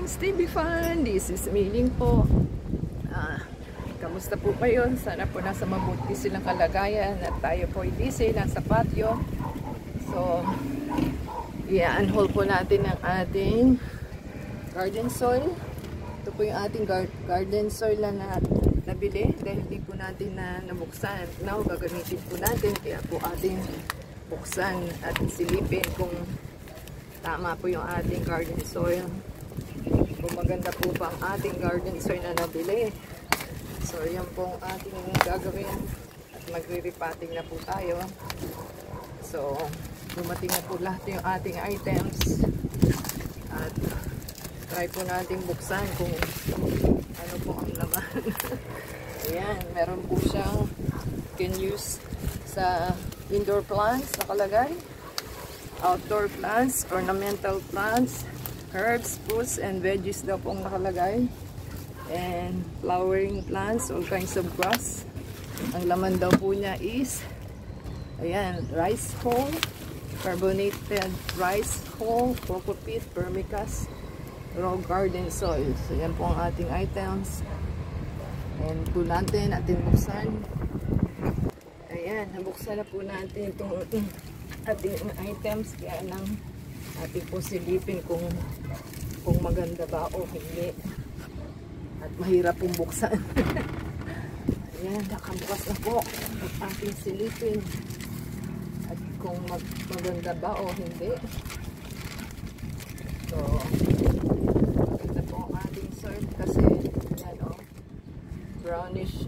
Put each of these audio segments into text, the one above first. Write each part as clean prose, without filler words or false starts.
Greetings TV fan, this is Miling po. Kamusta po kayo? Sana po nasa mabuti silang kalagayan at tayo po ay busy, nasa patio. So, i-unhaul po natin ang ating garden soil. Ito po yung ating garden soil na nabili dahil hindi po natin na nabuksan. Now, gagamitin po natin, kaya po ating buksan at silipin kung tama po yung ating garden soil. Kung maganda po ba ang ating garden soil na nabili. So, yan po ang ating gagawin. At magre-repotting na po tayo. So, dumating na po lahat yung ating items. At try po natin buksan kung ano po ang laman. Ayan, meron po siyang can use sa indoor plants nakalagay. Outdoor plants, ornamental plants, herbs, fruits, and veggies daw pong nakalagay. And flowering plants, all kinds of grass. Ang laman daw po niya is, ayan, rice hull, carbonated rice hull, coco peat, vermicast, raw garden soil. So yan po ang ating items. And po natin buksan. Ayan, nabuksan na po natin itong ating items, kaya lang ating po silipin kung maganda ba o hindi. At mahirap pong buksan. Ayan, nakabukas na po at ating silipin at kung maganda ba o hindi. So, ito po ang ating soil kasi yan o, brownish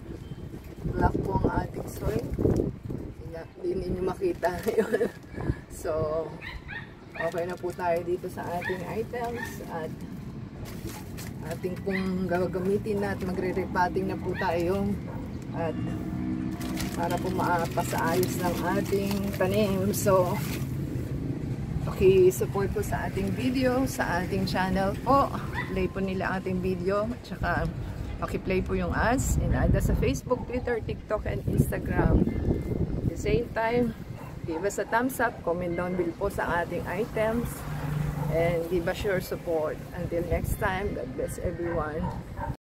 black po ang ating soil. Hindi ninyo makita yun. So, okay na po tayo dito sa ating items at ating pong gagamitin na at magre-repotting na po tayo at para po mapasaayos ng ating tanim. So, paki-support po sa ating video, sa ating channel po. Play po nila ating video at saka paki-play po yung ads in ada sa Facebook, Twitter, TikTok, and Instagram. At the same time, give us a thumbs up, comment down below po sa ating items, and give us your support. Until next time, God bless everyone.